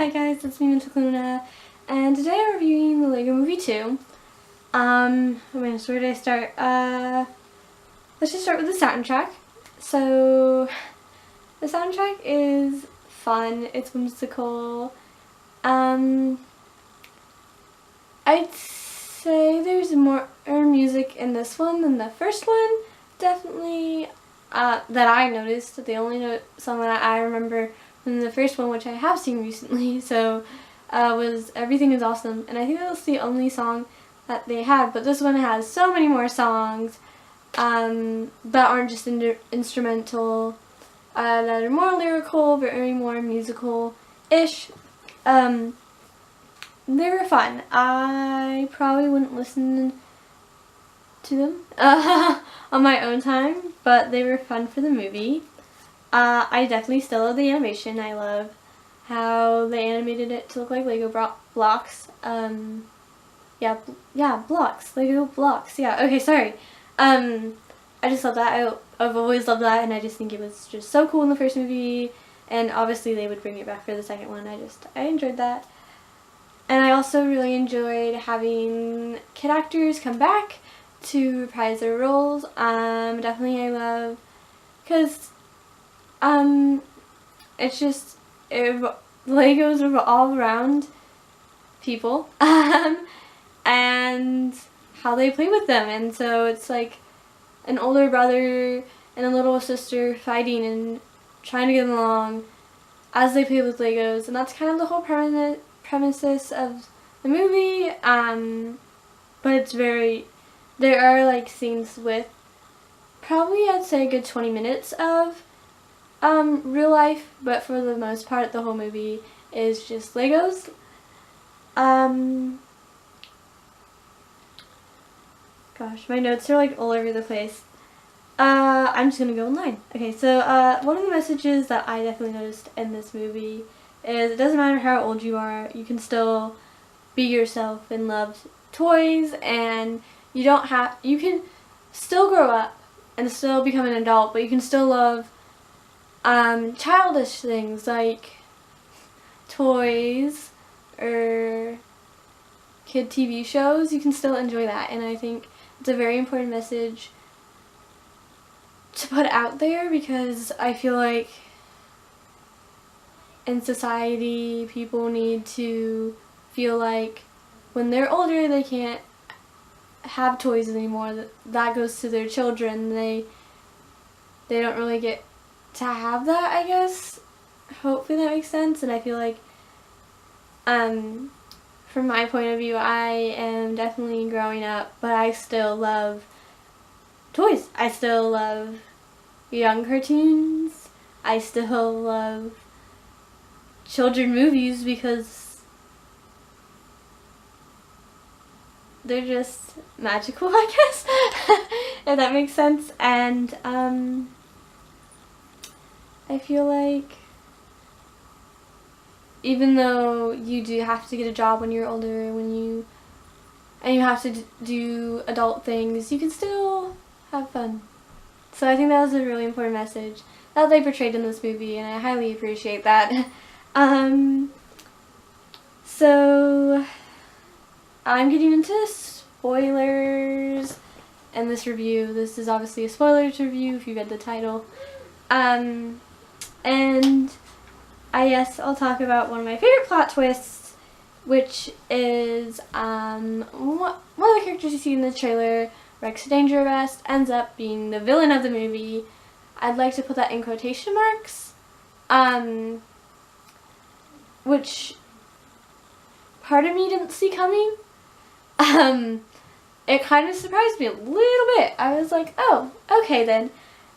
Hi guys, it's me, Mental Luna, and today I'm reviewing the Lego Movie 2. Where did I start? Let's just start with the soundtrack. So, the soundtrack is fun, it's whimsical. I'd say there's more music in this one than the first one, definitely, that I noticed. The only song that I remember from the first one, which I have seen recently, so was Everything Is Awesome, and I think that was the only song that they had, but this one has so many more songs that aren't just instrumental, that are more lyrical, very more musical-ish. They were fun. I probably wouldn't listen to them on my own time, but they were fun for the movie. I definitely still love the animation. I love how they animated it to look like Lego blocks. Blocks. Lego blocks. Yeah, okay, sorry. I just love that. I've always loved that, and I just think it was just so cool in the first movie, and obviously they would bring it back for the second one. I enjoyed that. And I also really enjoyed having kid actors come back to reprise their roles. Definitely I love, because it's just, Legos are all around people, and how they play with them, and so it's like an older brother and a little sister fighting and trying to get along as they play with Legos, and that's kind of the whole premises of the movie, but it's there are like scenes with probably I'd say a good 20 minutes of real life, but for the most part the whole movie is just Legos. Gosh, my notes are like all over the place. I'm just gonna go online. Okay, so one of the messages that I definitely noticed in this movie is it doesn't matter how old you are, you can still be yourself and love toys, and you can still grow up and still become an adult, but you can still love childish things like toys or kid TV shows. You can still enjoy that, and I think it's a very important message to put out there, because I feel like in society people need to feel like when they're older they can't have toys anymore. That goes to their children. They don't really get to have that, I guess. Hopefully that makes sense. And I feel like from my point of view, I am definitely growing up, but I still love toys. I still love young cartoons. I still love children movies because they're just magical, I guess, if that makes sense. And I feel like even though you do have to get a job when you're older, and you have to do adult things, you can still have fun. So I think that was a really important message that they portrayed in this movie, and I highly appreciate that. So I'm getting into spoilers in this review. This is obviously a spoilers review if you read the title. And I'll talk about one of my favorite plot twists, which is one of the characters you see in the trailer, Rex Dangerous, ends up being the villain of the movie. I'd like to put that in quotation marks, which part of me didn't see coming. It kind of surprised me a little bit. I was like, oh, okay then,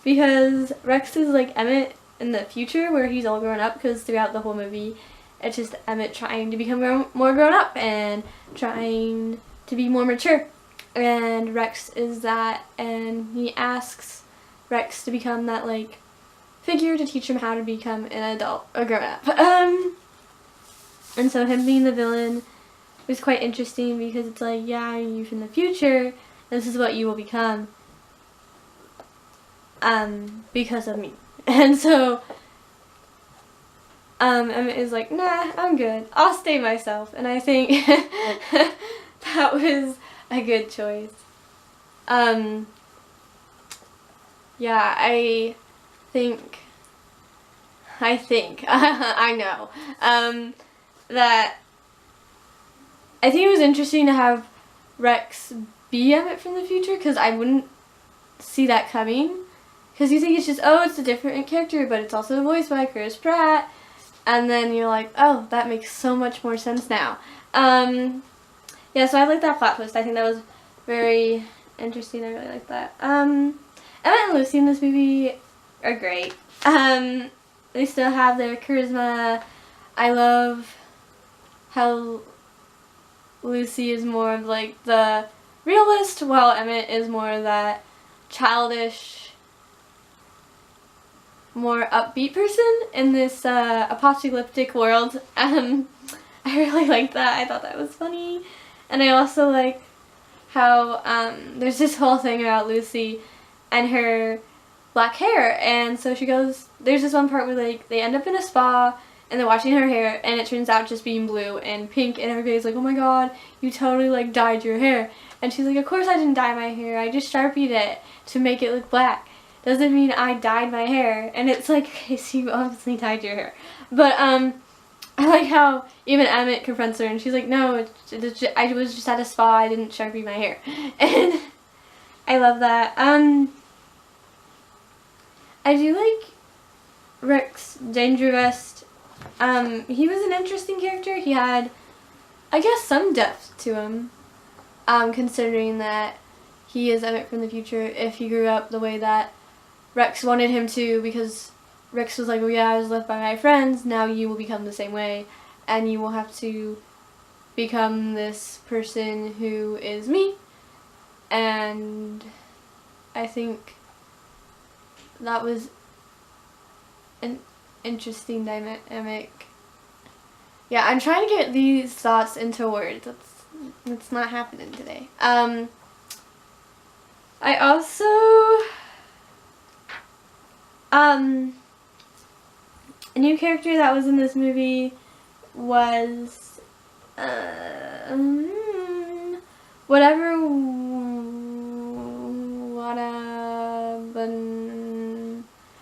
because Rex is like Emmett in the future, where he's all grown up, because throughout the whole movie it's just Emmett trying to become more grown up and trying to be more mature, and Rex is that, and he asks Rex to become that like figure to teach him how to become an adult, a grown up. And so him being the villain was quite interesting, because it's like, yeah, you from the future, this is what you will become because of me. And so Emmett is like, nah, I'm good. I'll stay myself. And I think that was a good choice. Yeah, I think, I know, that I think it was interesting to have Rex be Emmett from the future, because I wouldn't see that coming. Because you think it's just, oh, it's a different character, but it's also voiced by Chris Pratt. And then you're like, oh, that makes so much more sense now. Yeah, so I like that plot twist. I think that was very interesting. I really like that. Emmett and Lucy in this movie are great. They still have their charisma. I love how Lucy is more of like the realist, while Emmett is more of that childish, more upbeat person in this apocalyptic world. I really like that. I thought that was funny. And I also like how there's this whole thing about Lucy and her black hair, and so she goes, there's this one part where like they end up in a spa and they're washing her hair, and it turns out just being blue and pink, and everybody's like, oh my god, you totally like dyed your hair. And she's like, of course I didn't dye my hair, I just Sharpied it to make it look black. Doesn't mean I dyed my hair. And it's like, okay, so you obviously dyed your hair. But I like how even Emmett confronts her and she's like, no, I was just at a spa, I didn't Sharpie my hair. And I love that. I do like Rex Dangervest. He was an interesting character. He had, I guess, some depth to him, considering that he is Emmett from the future if he grew up the way that Rex wanted him to, because Rex was like, oh yeah, I was left by my friends, now you will become the same way, and you will have to become this person who is me. And I think that was an interesting dynamic. Yeah, I'm trying to get these thoughts into words. That's not happening today. I also a new character that was in this movie was whatever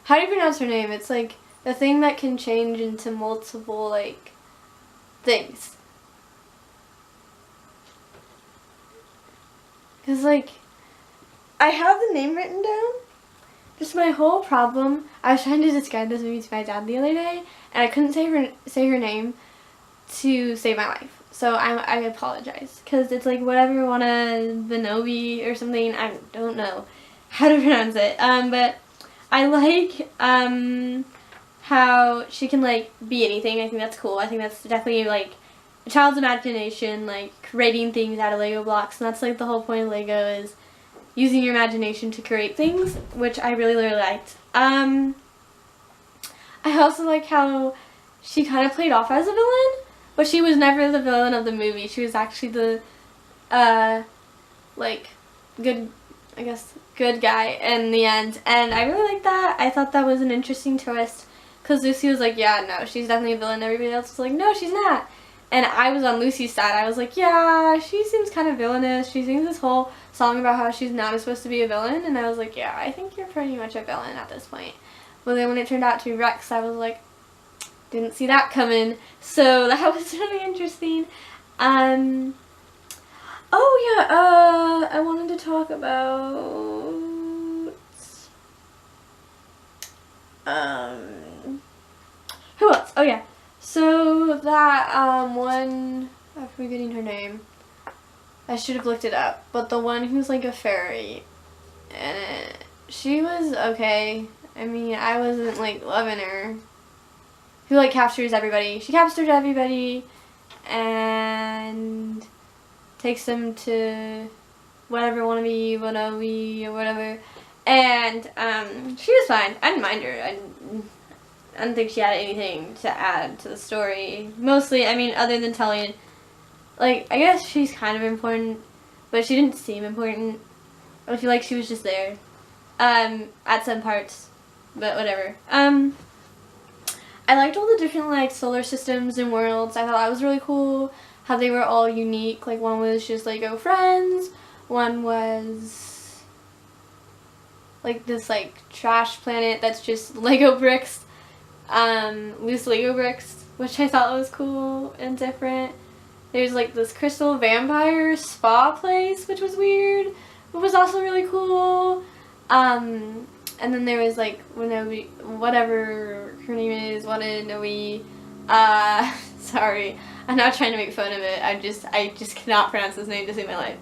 how do you pronounce her name? It's like the thing that can change into multiple like things. Cause like I have the name written down. Just my whole problem, I was trying to describe this movie to my dad the other day, and I couldn't say her name to save my life. So I apologize, because it's like whatever Vanovi or something. I don't know how to pronounce it. But I like how she can like be anything. I think that's cool. I think that's definitely like a child's imagination, like creating things out of Lego blocks, and that's like the whole point of Lego is using your imagination to create things, which I really, really liked. I also like how she kind of played off as a villain, but she was never the villain of the movie. She was actually the, like, good guy in the end. And I really liked that. I thought that was an interesting twist, because Lucy was like, yeah, no, she's definitely a villain. Everybody else was like, no, she's not. And I was on Lucy's side. I was like, yeah, she seems kind of villainous. She sings this whole song about how she's not supposed to be a villain. And I was like, yeah, I think you're pretty much a villain at this point. Well, then when it turned out to be Rex, I was like, didn't see that coming. So that was really interesting. Oh, yeah, I wanted to talk about... who else? Oh, yeah. So that one, I'm forgetting her name. I should have looked it up. But the one who's like a fairy, and she was okay. I mean, I wasn't like loving her. Who like captures everybody. She captures everybody and takes them to whatever wannabe or whatever. And she was fine. I didn't mind her. I don't think she had anything to add to the story. Mostly, I mean, other than telling, like, I guess she's kind of important, but she didn't seem important. I feel like she was just there, at some parts, but whatever. I liked all the different like solar systems and worlds. I thought that was really cool. How they were all unique. Like one was just Lego friends. One was like this like trash planet that's just Lego bricks, loose Lego bricks, which I thought was cool and different. There's like this crystal vampire spa place, which was weird, but was also really cool. And then there was like Wanobi, whatever her name is, Wanobi. Sorry, I'm not trying to make fun of it. I just cannot pronounce his name to save my life.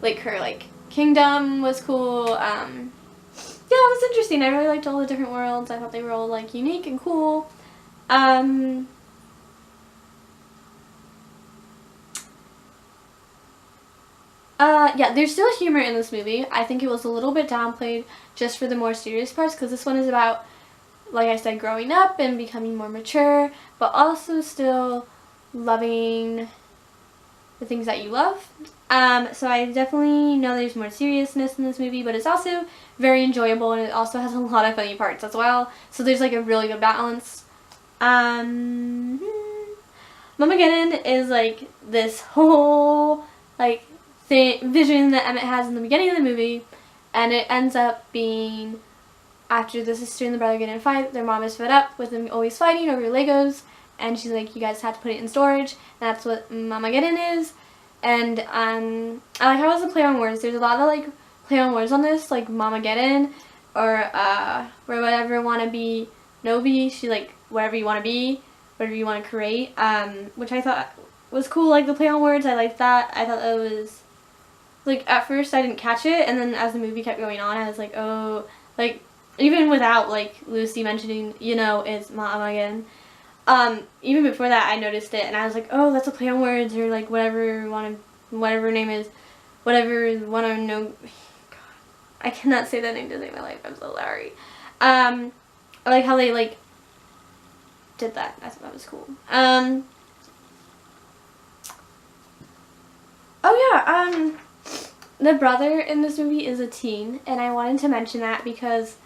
Like her like kingdom was cool. Yeah, it was interesting. I really liked all the different worlds. I thought they were all like unique and cool. Yeah, there's still humor in this movie. I think it was a little bit downplayed just for the more serious parts, because this one is about, like I said, growing up and becoming more mature, but also still loving the things that you love. So I definitely know there's more seriousness in this movie, but it's also very enjoyable, and it also has a lot of funny parts as well. So there's like a really good balance. Mamageddon is like this whole like vision that Emmett has in the beginning of the movie, and it ends up being after the sister and the brother get in a fight. Their mom is fed up with them always fighting over Legos, and she's like, you guys have to put it in storage. And that's what Mamageddon is. And I like how it's a play on words. There's a lot of like play on words on this, like Mamageddon, or where whatever wanna be Nobi, she like whatever you wanna be, whatever you wanna create, which I thought was cool, like the play on words. I liked that. I thought it was like, at first I didn't catch it, and then as the movie kept going on, I was like, oh, like, even without, like, Lucy mentioning, you know, it's Mamageddon, even before that, I noticed it, and I was like, oh, that's a play on words, or, like, whatever her name is, whatever, wanna know, God, I cannot say that name to save my life, I'm so sorry. I like how they, like, did that. I thought that was cool. The brother in this movie is a teen, and I wanted to mention that because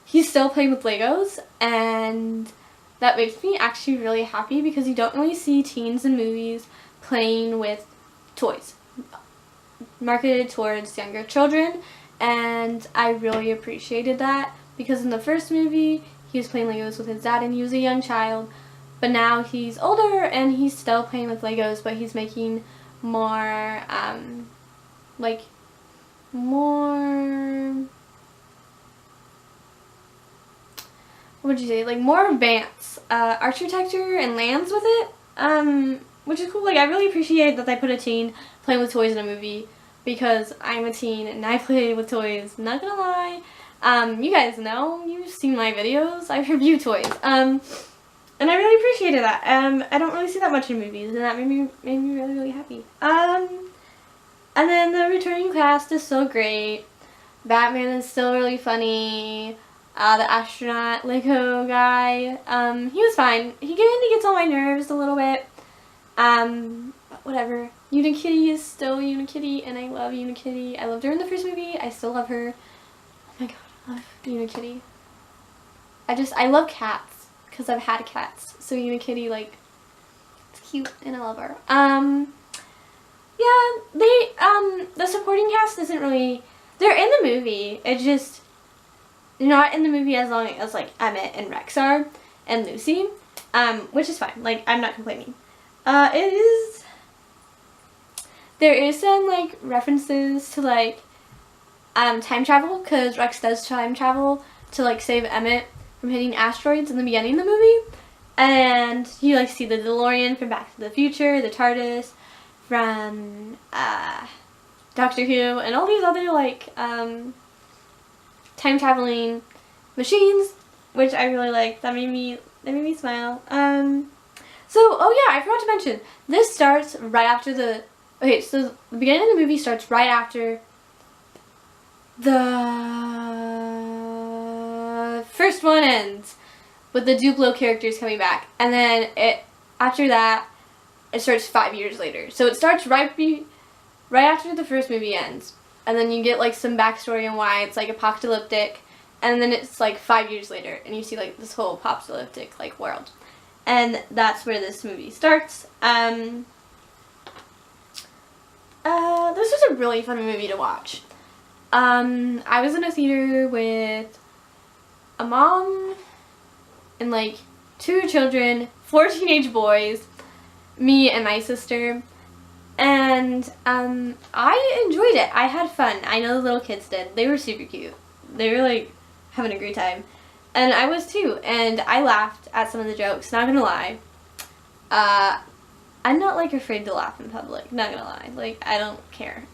he's still playing with Legos, and that makes me actually really happy because you don't really see teens in movies playing with toys marketed towards younger children, and I really appreciated that because in the first movie he was playing Legos with his dad and he was a young child, but now he's older and he's still playing with Legos, but he's making more like more, what would you say, like more advanced architecture and lands with it, which is cool. Like I really appreciate that they put a teen playing with toys in a movie because I'm a teen and I play with toys, not gonna lie. You guys know, you've seen my videos, I review toys, and I really appreciated that. I don't really see that much in movies, and that made me really, really happy. And then the returning cast is so great. Batman is still really funny. The astronaut Lego guy, he was fine. He gets on my nerves a little bit. But whatever. Unikitty is still Unikitty, and I love Unikitty. I loved her in the first movie. I still love her. Oh my god, I love Unikitty. I love cats because I've had cats. So Unikitty, like, it's cute, and I love her. Yeah, the supporting cast isn't really, they're in the movie, it's just not in the movie as long as, like, Emmett and Rex are, and Lucy, which is fine, like, I'm not complaining. There is some, like, references to, like, time travel, because Rex does time travel to, like, save Emmett from hitting asteroids in the beginning of the movie, and you, like, see the DeLorean from Back to the Future, the TARDIS, from Doctor Who, and all these other like time traveling machines, which I really like. That made me smile. Oh yeah, I forgot to mention, this starts right after the so the beginning of the movie starts right after the first one ends with the Duplo characters coming back, and then after that it starts 5 years later. So it starts right after the first movie ends. And then you get like some backstory on why it's like apocalyptic and then it's like 5 years later, and you see like this whole apocalyptic like world, and that's where this movie starts. This was a really fun movie to watch. I was in a theater with a mom and like 2 children, 4 teenage boys, me and my sister, and I enjoyed it. I had fun. I know the little kids did. They were super cute. They were like having a great time, and I was too, and I laughed at some of the jokes, not gonna lie. I'm not like afraid to laugh in public, not gonna lie. Like, I don't care.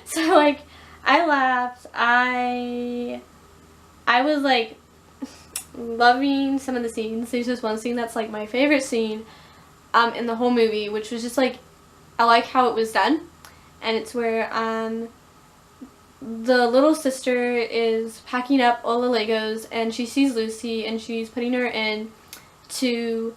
So like I laughed. I was like loving some of the scenes. There's this one scene that's like my favorite scene in the whole movie, which was just like, I like how it was done. And it's where the little sister is packing up all the Legos, and she sees Lucy, and she's putting her in to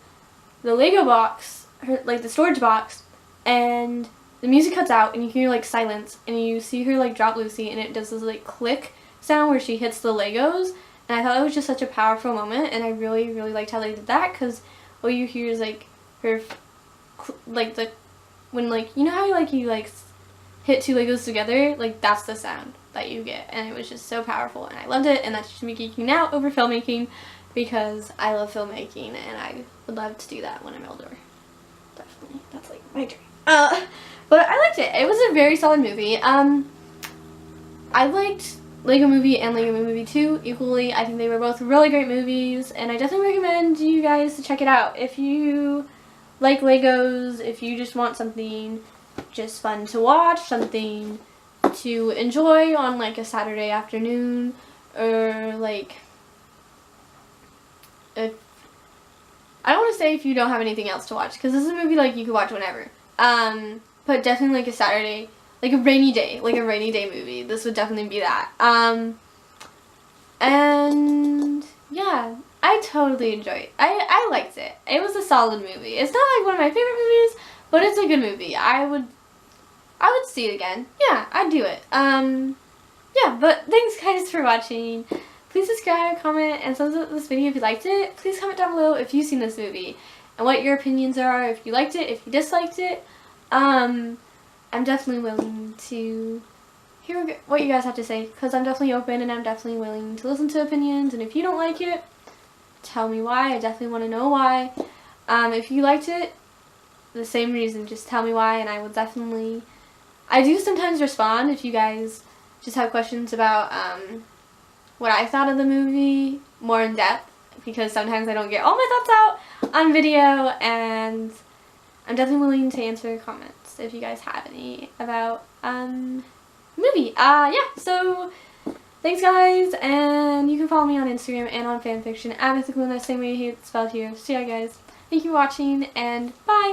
the Lego box, like the storage box, and the music cuts out, and you hear like silence, and you see her like drop Lucy, and it does this like click sound where she hits the Legos, and I thought it was just such a powerful moment, and I really, really liked how they did that, because all you hear is like her, like the, when like, you know how you like hit 2 Legos together, like that's the sound that you get, and it was just so powerful, and I loved it, and that's just me geeking out over filmmaking, because I love filmmaking, and I would love to do that when I'm older. Definitely, that's like my dream. But I liked it. It was a very solid movie. I liked Lego Movie and Lego Movie 2 equally. I think they were both really great movies, and I definitely recommend you guys to check it out. If you like Legos, if you just want something just fun to watch, something to enjoy on like a Saturday afternoon, or like, if, I don't want to say if you don't have anything else to watch, because this is a movie like you could watch whenever. But definitely like a Saturday, like a rainy day movie. This would definitely be that. And yeah, I totally enjoyed it. I liked it. It was a solid movie. It's not like one of my favorite movies, but it's a good movie. I would see it again. Yeah, I'd do it. Yeah, but thanks guys for watching. Please subscribe, comment, and thumbs up this video if you liked it. Please comment down below if you've seen this movie and what your opinions are, if you liked it, if you disliked it. I'm definitely willing to hear what you guys have to say, because I'm definitely open, and I'm definitely willing to listen to opinions, and if you don't like it, tell me why. I definitely want to know why. If you liked it, the same reason, just tell me why, and I will definitely, I do sometimes respond if you guys just have questions about what I thought of the movie more in depth, because sometimes I don't get all my thoughts out on video, and I'm definitely willing to answer comments if you guys have any about movie. Yeah, so thanks guys, and you can follow me on Instagram and on fanfiction at MythicalLuna, same way it's spelled here. So yeah guys, thank you for watching, and bye!